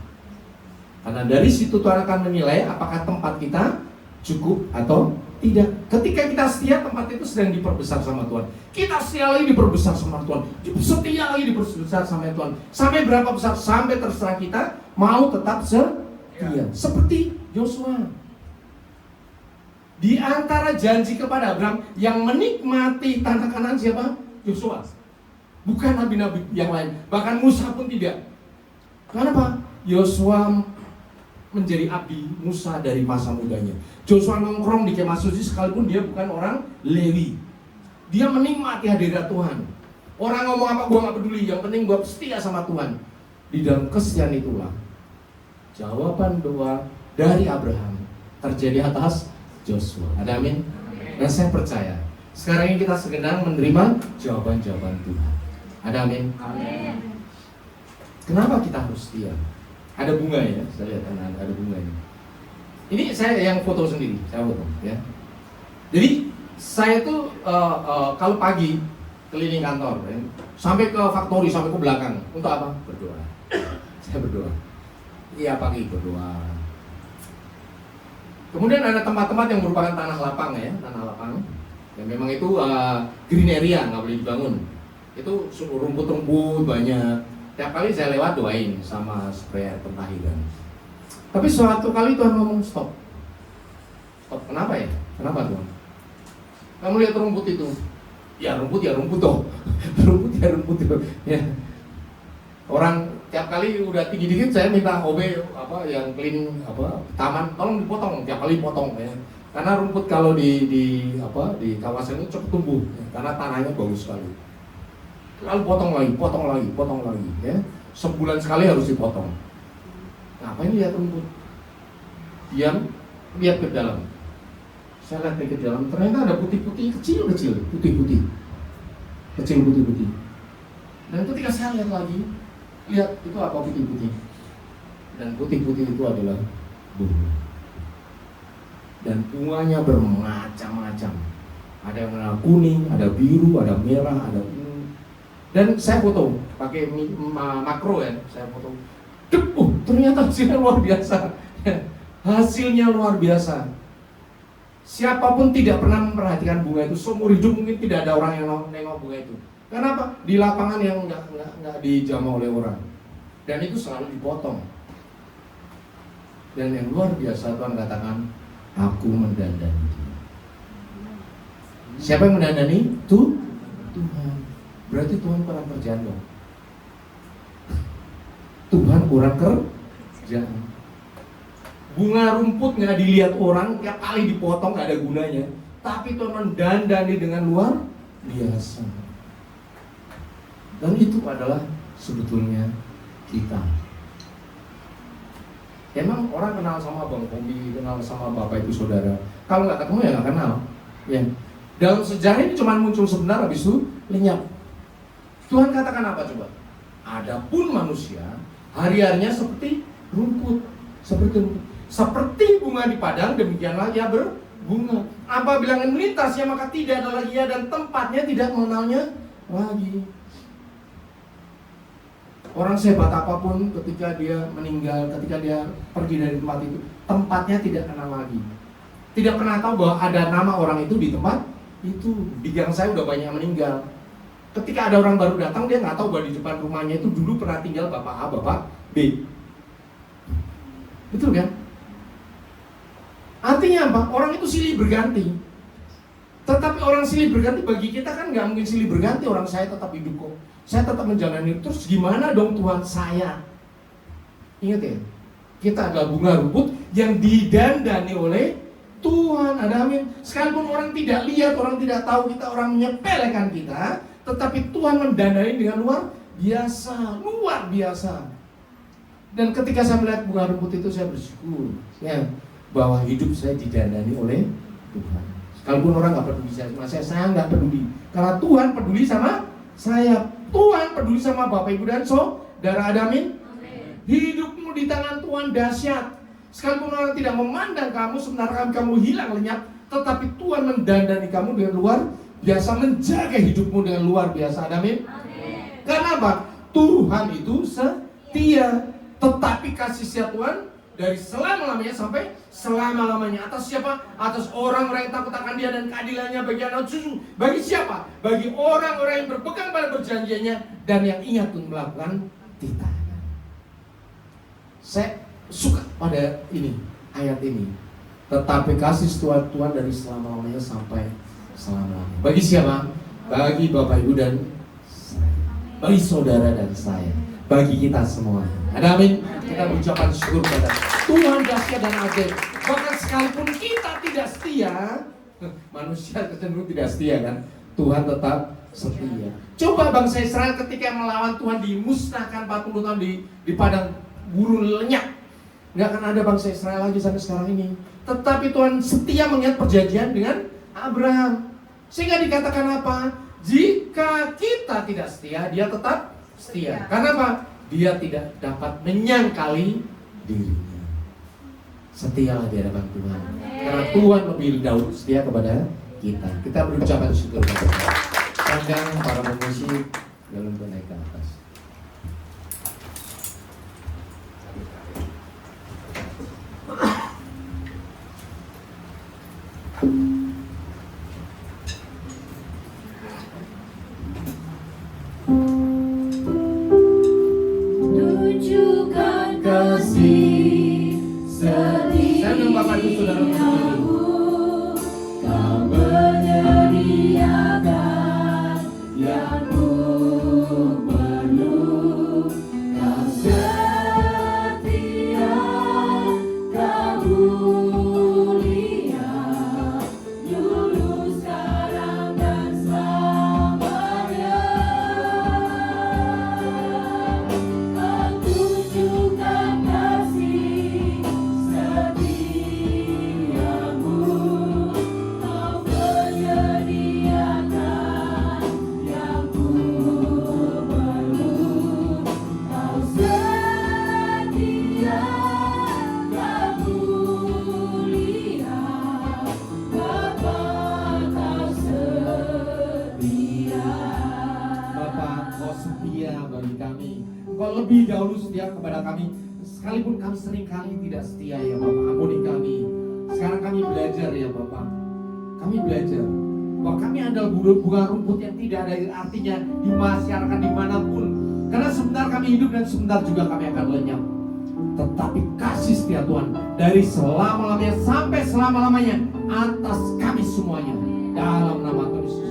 Karena dari situ Tuhan akan menilai apakah tempat kita cukup atau tidak. Ketika kita setia, tempat itu sedang diperbesar sama Tuhan. Kita setia lagi diperbesar sama Tuhan. Setia lagi diperbesar sama Tuhan. Sampai berapa besar? Sampai terserah kita mau tetap setia. Seperti Yosua. Di antara janji kepada Abraham, yang menikmati tanah Kanaan siapa? Yosua. Bukan nabi-nabi yang lain. Bahkan Musa pun tidak. Kenapa? Yosua menjadi abdi Musa dari masa mudanya. Joshua nongkrong di kemah suci sekalipun dia bukan orang Lewi. Dia menikmati hadirat Tuhan. Orang ngomong apa gua nggak peduli, yang penting gua setia sama Tuhan. Di dalam kesetiaan itulah jawaban doa dari Abraham terjadi atas Joshua. Ada amin? Dan saya percaya sekarang ini kita sedang menerima jawaban-jawaban Tuhan. Ada amin? Amin. Kenapa kita harus setia? Ada bunga ya, saya lihat ada bunga ini. Ini saya yang foto sendiri, saya foto ya. Jadi saya tuh kalau pagi keliling kantor, ya, sampai ke factory, sampai ke belakang, untuk apa? Berdoa. Saya berdoa. Iya pagi berdoa. Kemudian ada tempat-tempat yang merupakan tanah lapang ya, tanah lapang. Yang memang itu green area, nggak boleh dibangun. Itu rumput-rumput banyak. Tiap kali saya lewat doain sama sprayer pentahiran. Tapi suatu kali Tuhan ngomong stop. Stop, kenapa ya? Kenapa Tuhan? Kamu lihat rumput itu? Ya rumput toh. rumput toh. Ya. Orang tiap kali udah tinggi dikit saya minta OB yang cleaning taman, tolong dipotong, tiap kali potong ya. Karena rumput kalau di kawasan itu cepat tumbuh ya, karena tanahnya bagus sekali. Lalu potong lagi ya. Sebulan sekali harus dipotong. Ngapain lihat rumput? Diam, lihat ke dalam. Saya lihat ke dalam, ternyata ada putih-putih kecil-kecil, putih-putih. Dan ketika saya lihat lagi, lihat itu apa putih-putih. Dan putih-putih itu adalah bunga. Dan bunganya bermacam-macam. Ada yang warna kuning, ada biru, ada merah, ada ungu. Dan saya foto pakai makro ya, saya foto. Ternyata hasilnya luar biasa. Hasilnya luar biasa. Siapapun tidak pernah memperhatikan bunga itu, seumur hidup mungkin tidak ada orang yang nengok bunga itu. Kenapa? Di lapangan yang nggak dijamah oleh orang. Dan itu selalu dipotong. Dan yang luar biasa Tuhan katakan, aku mendandani dia. Siapa yang mendandani? Tuhan. Berarti Tuhan kurang kerjaan dong. Tuhan kurang kerjaan. Bunga rumput nggak dilihat orang, tiap kali dipotong nggak ada gunanya. Tapi Tuhan mendandani dengan luar biasa. Dan itu adalah sebetulnya kita. Emang orang kenal sama Bang Kombi, kenal sama Bapak Ibu Saudara. Kalau nggak ketemu ya nggak kenal. Ya. Dalam sejarah ini cuma muncul sebentar, habis itu lenyap. Tuhan katakan apa coba? Adapun manusia hari-harinya seperti rumput, seperti bunga di padang, demikianlah ia berbunga. Apabila angin melintasnya maka tidak ada lagi ia, dan tempatnya tidak mengenalnya lagi. Orang sehebat apapun ketika dia meninggal, ketika dia pergi dari tempat itu, tempatnya tidak kenal lagi. Tidak pernah tahu bahwa ada nama orang itu di tempat itu. Di gang saya udah banyak meninggal. Ketika ada orang baru datang, dia nggak tahu bahwa di depan rumahnya itu dulu pernah tinggal Bapak A, Bapak B. Betul kan? Artinya apa? Orang itu silih berganti. Tetapi orang silih berganti bagi kita kan nggak mungkin silih berganti. Orang saya tetap hidup kok. Saya tetap menjalani. Terus gimana dong Tuhan saya? Ingat ya, kita adalah bunga rumput yang didandani oleh Tuhan. Ada amin. Sekalipun orang tidak lihat, orang tidak tahu kita, orang menyepelekan kita, tetapi Tuhan mendandani dengan luar biasa. Dan ketika saya melihat bunga rumput itu, saya bersyukur ya, bahwa hidup saya didandani oleh Tuhan. Sekalipun orang nggak peduli sama saya nggak peduli, karena Tuhan peduli sama saya. Tuhan peduli sama Bapak Ibu dan Saudara. Ada amin. Hidupmu di tangan Tuhan dahsyat. Sekalipun orang tidak memandang kamu, sebenarnya kamu hilang lenyap, tetapi Tuhan mendandani kamu dengan luar biasa, menjaga hidupmu dengan luar biasa. Amin. Karena apa? Tuhan itu setia. Tetapi kasih setia Tuhan dari selama-lamanya sampai selama-lamanya. Atas siapa? Atas orang-orang yang takut akan dia dan keadilannya bagi anak cucu. Bagi siapa? Bagi orang-orang yang berpegang pada perjanjiannya dan yang ingat untuk melakukan titahnya. Saya suka pada ini, ayat ini. Tetapi kasih setia Tuhan dari selama-lamanya sampai selama-lamanya. Bagi siapa? Bagi Bapak Ibu dan saya. Bagi saudara dan saya. Bagi kita semua. Ada amin. Kita mengucapkan syukur kepada Tuhan dahsyat dan ajaib. Bahkan sekalipun kita tidak setia, manusia cenderung tidak setia kan, Tuhan tetap setia. Coba bangsa Israel ketika melawan Tuhan dimusnahkan 40 tahun di padang gurun lenyap. Nggak akan ada bangsa Israel lagi sampai sekarang ini. Tetapi Tuhan setia mengingat perjanjian dengan Abraham. Sehingga dikatakan apa? Jika kita tidak setia, dia tetap setia. Karena apa? Dia tidak dapat menyangkali dirinya. Setialah di hadapan Tuhan. Karena Tuhan lebih dahulu setia kepada kita. Kita berucapkan syukur kepada Tuhan. Pandang para pemusik dalam naik ke atas. lebih dahulu setia kepada kami. Sekalipun kami seringkali tidak setia ya Bapak, ampuni kami. Sekarang kami belajar ya Bapak. Kami belajar bahwa kami adalah bunga rumput yang tidak ada artinya di masyarakat dimanapun. Karena sebentar kami hidup dan sebentar juga kami akan lenyap. Tetapi kasih setia Tuhan dari selama-lamanya sampai selama-lamanya atas kami semuanya. Dalam nama Tuhan Yesus.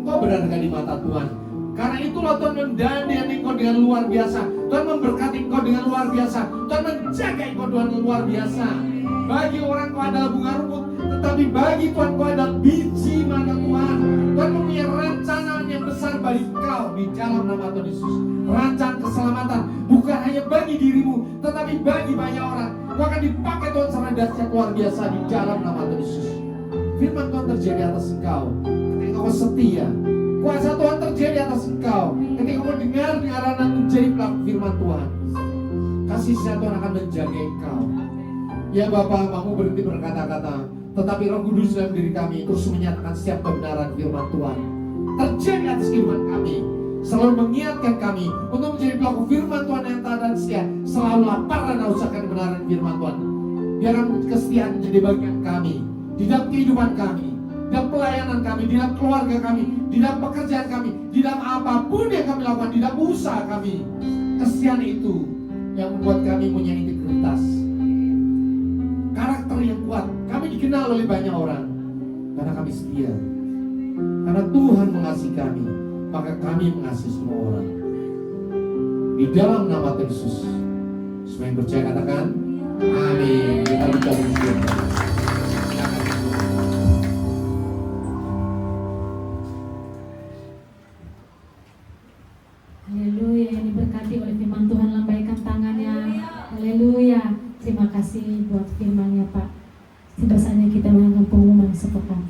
Engkau berharga di mata Tuhan. Karena itulah Tuhan mendandani engkau dengan luar biasa. Tuhan memberkati engkau dengan luar biasa. Tuhan menjaga engkau dengan luar biasa. Bagi orang kau adalah bunga rumput, tetapi bagi Tuhan kau adalah biji mana Tuhan. Tuhan mempunyai rencana yang besar bagi kau di dalam nama Tuhan Yesus. Rancangan keselamatan bukan hanya bagi dirimu, tetapi bagi banyak orang. Kau akan dipakai Tuhan secara dahsyat luar biasa di dalam nama Tuhan Yesus. Firman Tuhan terjadi atas engkau ketika kau setia. Kuasa Tuhan terjadi atas engkau ketika kau dengar dan menjadi pelaku firman Tuhan. Kasih setia Tuhan akan menjaga engkau. Ya Bapa, mau berhenti berkata-kata, tetapi Roh Kudus dalam diri kami terus menyatakan setiap kebenaran firman Tuhan terjadi atas kehidupan kami, selalu mengingatkan kami untuk menjadi pelaku firman Tuhan yang taat dan setia, selalu lapar dan haus akan kebenaran firman Tuhan. Biarkan kesetiaan menjadi bagian kami di dalam kehidupan kami, di dalam pelayanan kami, di dalam keluarga kami, di dalam pekerjaan kami, di dalam apapun yang kami lakukan, di dalam usaha kami. Kesetiaan itu yang membuat kami punya integritas, karakter yang kuat. Kami dikenal oleh banyak orang karena kami setia. Karena Tuhan mengasihi kami, maka kami mengasihi semua orang. Di dalam nama Tuhan Yesus, semua yang percaya katakan amin. Kita buka bersyukur. Haleluya, yang diberkati oleh firman Tuhan, lambaikan tangannya. Haleluya. Terima kasih buat firman-Nya Pak. Sebasanya kita melakukan pengumuman sepekan.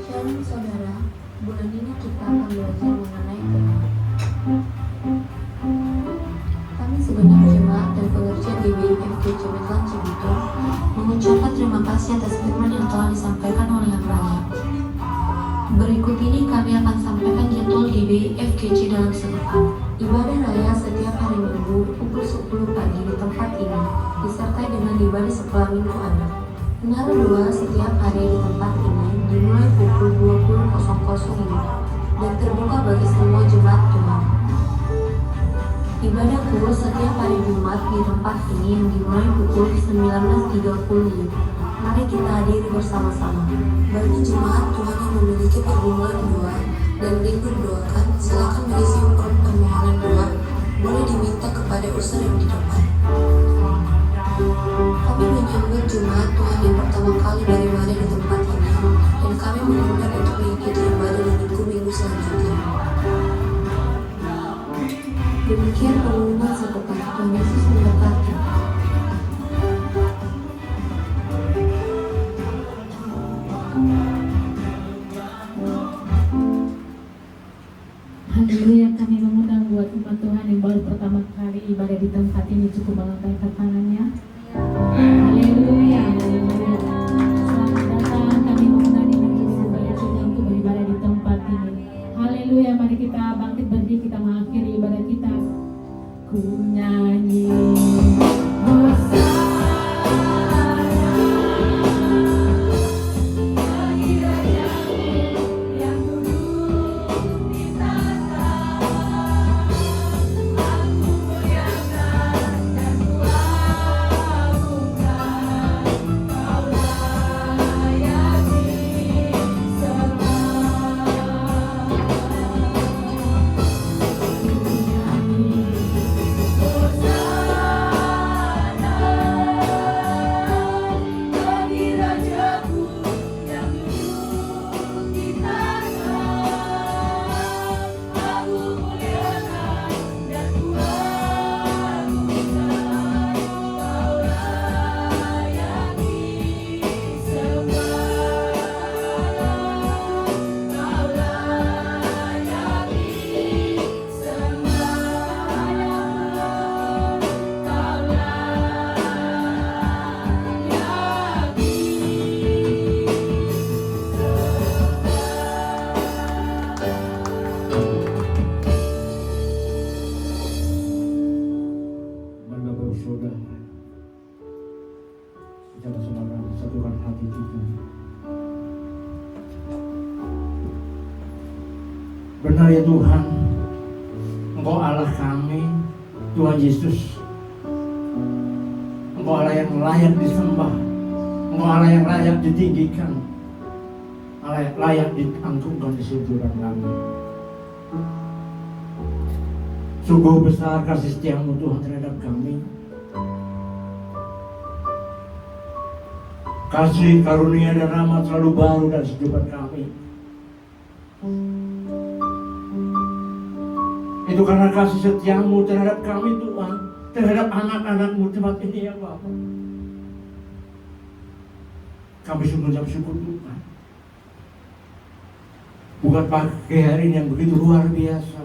Shalom saudara, bulan ini kita akan belajar mengenai firman. Kami segenap jemaat dan pengerja GBIFG Cemetelan Cibitung mengucapkan terima kasih atas firman yang telah disampaikan oleh yang raya. Berikut ini kami akan sampaikan jadwal GBIFGC dalam sepekan. Ibadah raya setiap hari Minggu pukul 10 pagi di tempat ini, disertai dengan ibadah setelah Minggu Anak. Menara 2 setiap hari di tempat ini dimulai pukul 20.00 ini dan terbuka bagi semua jemaat Tuhan. Ibadah khusus setiap hari Jumat di tempat ini yang dimulai pukul 19.30. Mari kita hadiri bersama-sama. Bagi jemaat Tuhan yang memiliki pergumulan doa dan rindu doakan, silakan mengisi permohonan doa. Boleh diminta kepada usher yang di depan. Kami menyambut jemaat Tuhan yang pertama kali beribadah di tempat ini, dan kami mengundang untuk mengikuti ibadah di minggu-minggu selanjutnya. Demikian pengumuman sepekan. Tuhan Yesus memberkati. Haleluya, kami mengundang buat umat Tuhan yang baru pertama kali ibadah di tempat ini cukup melambaikan tangannya. Haleluya, haleluya. Selamat datang, kami mengundang ibadah juga untuk beribadah di tempat ini. Haleluya, mari kita bangkit berdiri, kita mengakhiri ibadah kita. Ku nyanyi Benar ya Tuhan, Engkau Allah kami, Tuhan Yesus. Engkau Allah yang layak disembah, Engkau Allah yang layak ditinggikan, Allah yang layak diangkutkan di sinturan kami. Sungguh besar kasih setiamu Tuhan terhadap kami. Kasih, karunia, dan rahmat selalu baru dan kehidupan kami. Itu karena kasih setiamu terhadap kami Tuhan, terhadap anak-anakmu tempat ini ya Bapak. Kami sungguh bersyukur Tuhan. Bukan pagi hari ini yang begitu luar biasa.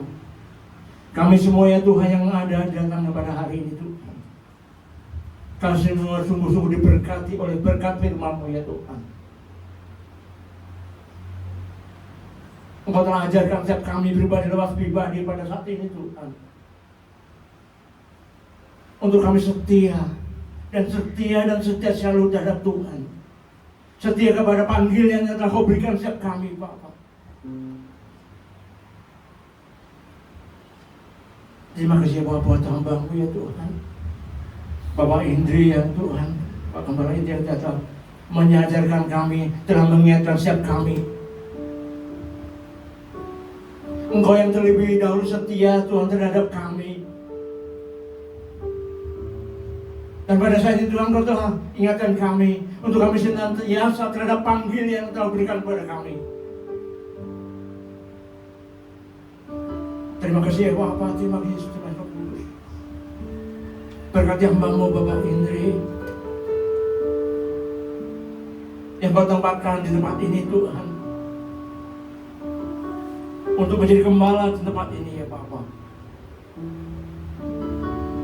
Kami semua ya Tuhan yang ada datang pada hari ini Tuhan. Kami semua sungguh-sungguh diberkati oleh berkat firman-Mu ya Tuhan. Engkau telah ajarkan setiap kami pribadi lewat pribadi pada saat ini Tuhan. Untuk kami setia selalu terhadap Tuhan. Setia kepada panggilan yang telah Kau berikan setiap kami Bapak. Terima kasih Bapak buat hamba-Mu ya Tuhan. Bapak Indri ya Tuhan, Pak Gembala Indri yang datang menyajarkan kami, telah mengingatkan setiap kami. Engkau yang terlebih dahulu setia Tuhan terhadap kami. Dan pada saat itu Tuhan Kau telah ingatkan kami untuk kami senantiasa terhadap panggil yang Kau berikan kepada kami. Terima kasih ya Bapak, terima kasih Tuhan Roh Kudus. Berkati hamba-Mu Bapak Indri yang Kau tempatkan di tempat ini Tuhan, untuk menjadi gembala di tempat ini ya Bapak.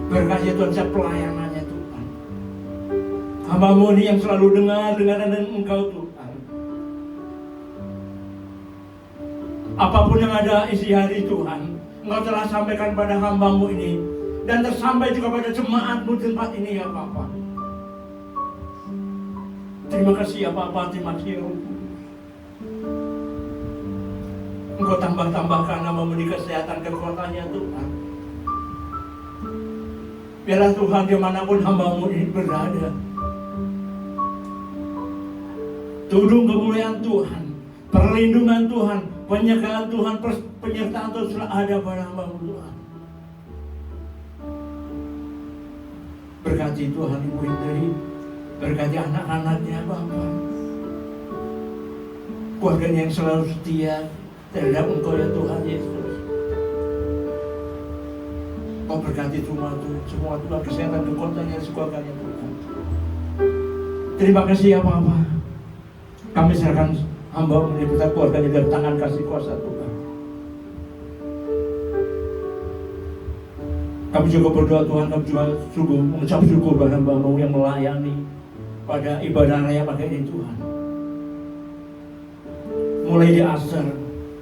Berkati Tuhan setiap pelayanannya Tuhan. Hamba-Mu ini yang selalu dengar dan Engkau Tuhan. Apapun yang ada isi hari Tuhan, Engkau telah sampaikan pada hamba-Mu ini, dan tersampai juga pada jemaat-Mu di tempat ini ya Bapak. Terima kasih ya Bapak, terima kasih ya Roh. Engkau tambahkan nama-Mu di kesehatan kekuatannya Tuhan. Biarlah Tuhan dimanapun hamba-Mu ini berada, tudung kemuliaan Tuhan, perlindungan Tuhan, penjagaan Tuhan, penyertaan Tuhan selalu ada pada hamba-Mu Tuhan. Berkati Tuhan Ibu Indri, berkati anak-anaknya Bapak, keluarganya yang selalu setia terhadap Engkau ya Tuhan Yesus. Kau berkati semua Tuhan, kesehatan kekuatannya keluarganya Tuhan. Terima kasih ya Bapak. Kami serahkan hamba-Mu ini beserta keluarganya dalam tangan kasih kuasa Tuhan. Kami juga berdoa Tuhan, kami juga sungguh mengucap syukur pada hamba-Mu yang melayani pada ibadah raya pagi ini Tuhan. Mulai di asar,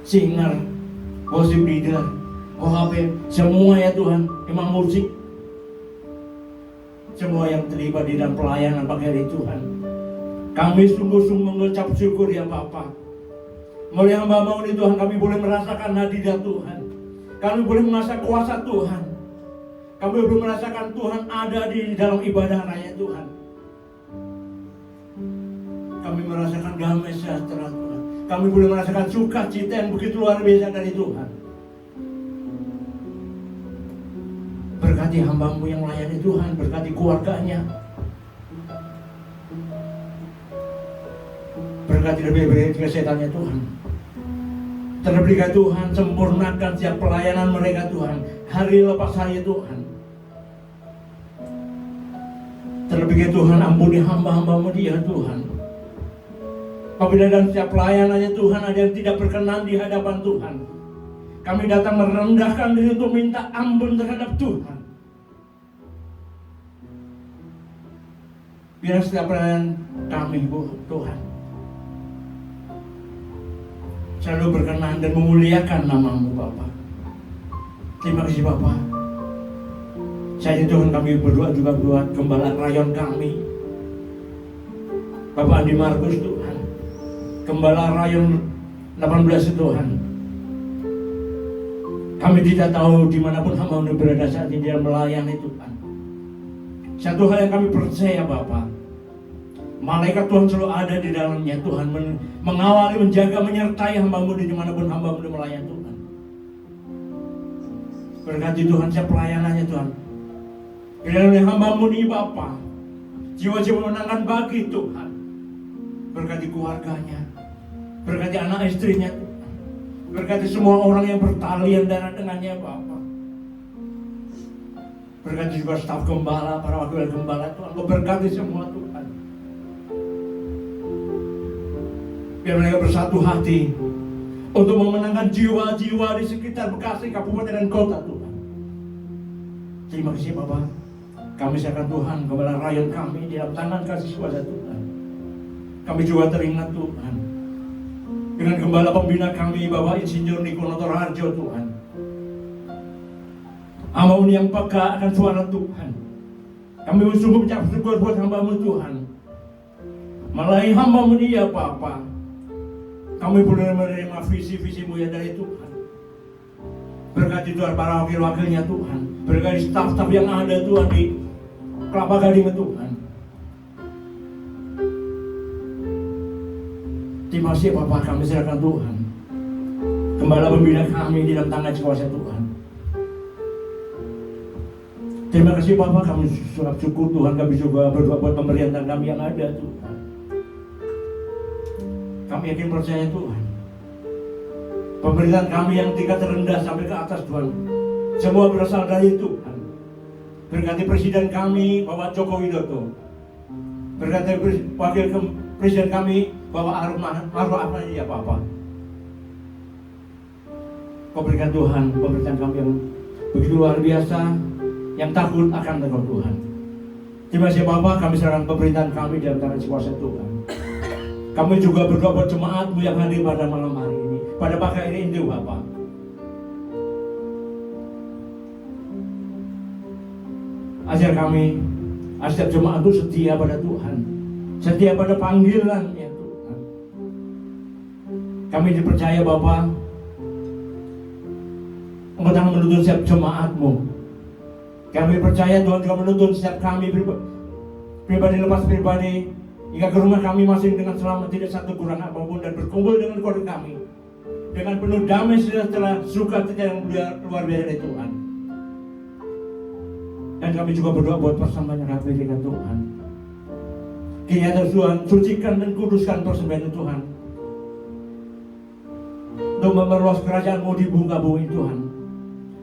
singer, worship leader, OHP, semua ya Tuhan, imam musik, semua yang terlibat di dalam pelayanan pagi hari Tuhan. Kami sungguh-sungguh mengucap syukur ya Bapa. Melalui hamba-Mu ini Tuhan, kami boleh merasakan hadirat Tuhan. Kami boleh merasakan kuasa Tuhan. Kami boleh merasakan Tuhan ada di dalam ibadah raya Tuhan. Kami merasakan damai sejahtera Tuhan. Kami boleh merasakan sukacita yang begitu luar biasa dari Tuhan. Berkati hamba-Mu yang melayani Tuhan, berkati keluarganya. Berkati lebih-lebih kesehatannya Tuhan. Terlebih Tuhan, sempurnakan setiap pelayanan mereka Tuhan, hari lepas hari Tuhan. Terlebih Tuhan, ampuni hamba-hamba-Mu dia Tuhan. Apabila dalam setiap pelayanannya Tuhan ada yang tidak berkenan di hadapan Tuhan, kami datang merendahkan diri untuk minta ampun terhadap Tuhan. Biar setiap pelayanan kami Tuhan selalu berkenan dan memuliakan nama-Mu Bapa. Terima kasih Bapa. Saat itu Tuhan kami berdoa juga buat gembala rayon kami, Bapak Andi Markus Tuhan, Gembala Rayon 18 Tuhan. Kami tidak tahu dimanapun hamba-Mu berada saat ini dalam melayani Tuhan. Satu hal yang kami percaya Bapa, malaikat Tuhan selalu ada di dalamnya Tuhan, mengawali, menjaga, menyertai hamba-Mu dimanapun hamba-Mu melayani Tuhan. Berkati Tuhan setiap pelayanannya Tuhan. Kiranya hamba-Mu ini Bapa, jiwa-jiwa menangkan bagi Tuhan. Berkati keluarganya, berkati anak istrinya Tuhan. Berkati semua orang yang bertalian darah dengannya Bapa. Berkati juga staf gembala, para wakil gembala Tuhan. Berkati semua Tuhan. Biar mereka bersatu hati untuk memenangkan jiwa-jiwa di sekitar Bekasi, kabupaten dan kota Tuhan. Terima kasih Bapak. Kami serahkan Tuhan kepada rakyat kami di dalam tangan kasih kuasa Tuhan. Kami juga teringat Tuhan dengan gembala pembina kami Bapak Insinyur Niko Harjo Tuhan. Hamba-Mu yang peka akan suara Tuhan. Kami sungguh mengucap syukur buat hamba-Mu Tuhan. Melalui hamba-Mu dia Bapa, kami boleh menerima visi-visi-Mu yang dari Tuhan. Berkati Tuhan para wakil-wakilnya Tuhan. Berkati staf-staf yang ada Tuhan di Kelapa Gading Tuhan. Terima kasih Bapak, kami serahkan Tuhan. Gembala pembina kami di dalam tangan kuasa Tuhan. Terima kasih Bapak, kami sangat syukur Tuhan. Kami juga berdoa buat pemerintahan kami yang ada Tuhan. Kami yakin percaya Tuhan, pemerintahan kami yang tingkat terendah sampai ke atas Tuhan, semua berasal dari Tuhan. Berkati Presiden kami Bapak Joko Widodo. Berkati Wakil Presiden kami Bapak Maruf Amin ya Bapak. Kau berikan Tuhan pemerintahan kami yang begitu luar biasa, yang takut akan Engkau Tuhan. Terima kasih Bapak, kami serahkan pemerintahan kami dalam tangan kuasa Tuhan. Kami juga berdoa buat jemaat-Mu yang hadir pada malam hari ini, pada pagi ini Bapak. Ajar kami, setiap jemaat itu setia pada Tuhan, setia pada panggilan-Nya Tuhan. Kami dipercaya Bapak, Engkau akan menuntun setiap jemaat-Mu. Kami percaya Tuhan juga menuntun setiap kami pribadi lepas pribadi, hingga ke rumah kami masing dengan selamat, tidak satu kurang apapun, dan berkumpul dengan keluarga kami dengan penuh damai sejahtera, sukacita yang luar biasa dari Tuhan. Dan kami juga berdoa buat persembahan kami dengan Tuhan. Kiranya Tuhan sucikan dan kuduskan persembahan Tuhan untuk memperluas kerajaan-Mu di muka bumi Tuhan.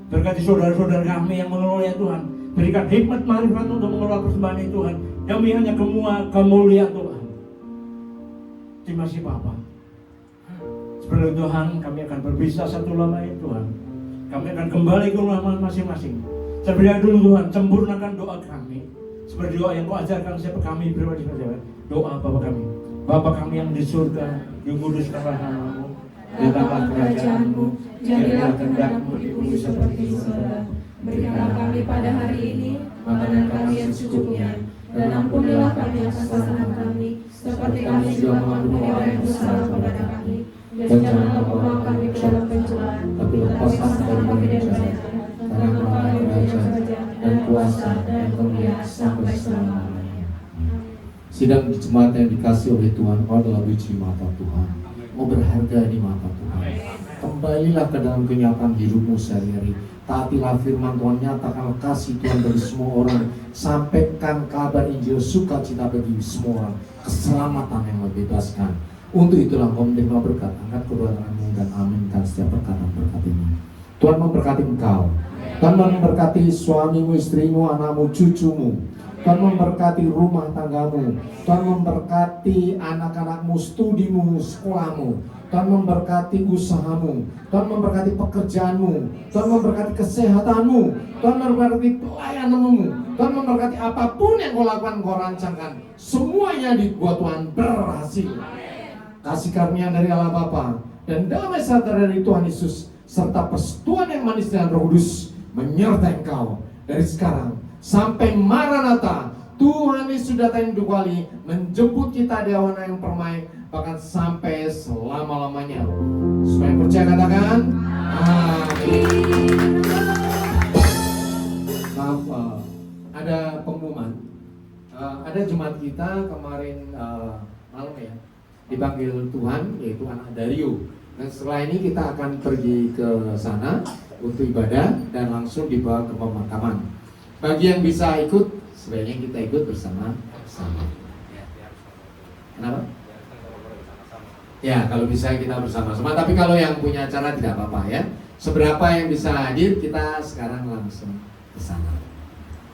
Berkati saudara-saudara kami yang mengelolanya Tuhan. Berikan hikmat marifat untuk mengelola persembahan ini Tuhan, demi hanya kemuliaan Tuhan. Terima kasih Bapak. Sebelum Tuhan, kami akan berpisah satu lama ini Tuhan. Kami akan kembali ke rumah masing-masing. Terlebih dulu Tuhan, sempurnakan doa kami seperti doa yang Kau ajarkan siapa kami pribadi saja. Doa Bapa kami. Bapa kami yang di surga, dikuduskanlah nama-Mu. Datanglah kerajaan-Mu, jadilah kehendak-Mu di bumi seperti di surga. Berikanlah kami pada hari ini makanan kami yang secukupnya, dan ampunilah kami atas kesalahan kami, seperti kami juga mengampuni orang yang bersalah kepada kami. Dan janganlah membawa kami ke dalam pencobaan, tapi lepaskan kami dari jahat. Karena Engkau yang kerajaan dan kuasa dan kemuliaan sampai selama-lamanya. Sidang jemaat yang dikasih oleh Tuhan, Kau adalah biji mata Tuhan. Mau berharga di mata Tuhan. Kembalilah ke dalam kenyataan hidupmu sehari-hari. Taatilah firman Tuhan, nyatakanlah kasih Tuhan bagi semua orang. Sampaikan kabar Injil sukacita bagi semua orang. Keselamatan yang membebaskan. Untuk itulah Kau menerima berkat. Angkat kedua tanganmu dan aminkan setiap perkataan berkat ini. Tuhan memberkati engkau. Tuhan memberkati suamimu, istrimu, anakmu, cucumu. Tuhan memberkati rumah tanggamu. Tuhan memberkati anak-anakmu, studimu, sekolahmu. Tuhan memberkati usahamu. Tuhan memberkati pekerjaanmu. Tuhan memberkati kesehatanmu. Tuhan memberkati pelayananmu. Tuhan memberkati apapun yang Kau lakukan, Kau rancangkan. Semuanya dibuat Tuhan berhasil. Kasih karunia dari Allah Bapa dan damai sejahtera dari Tuhan Yesus serta persekutuan yang manis dengan Roh Kudus menyertai engkau dari sekarang sampai Maranatha. Tuhan Yesus sudah datang dua kali menjemput kita di awan yang permai. bahkan sampai selama-lamanya. Supaya percaya katakan amin. Maaf, ada pengumuman. Ada jemaat kita kemarin malam ya dipanggil Tuhan, yaitu anak Dario. Dan setelah ini kita akan pergi ke sana untuk ibadah dan langsung dibawa ke pemakaman. Bagi yang bisa ikut, sebaiknya kita ikut bersama-sama. Kenapa? Ya, kalau bisa kita bersama-sama. Tapi kalau yang punya acara tidak apa-apa ya. Seberapa yang bisa hadir, kita sekarang langsung ke sana.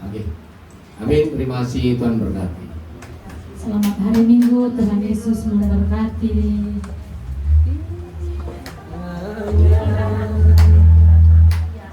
Oke. Amin. Terima kasih, Tuhan berkati. Selamat hari Minggu, Tuhan Yesus memberkati.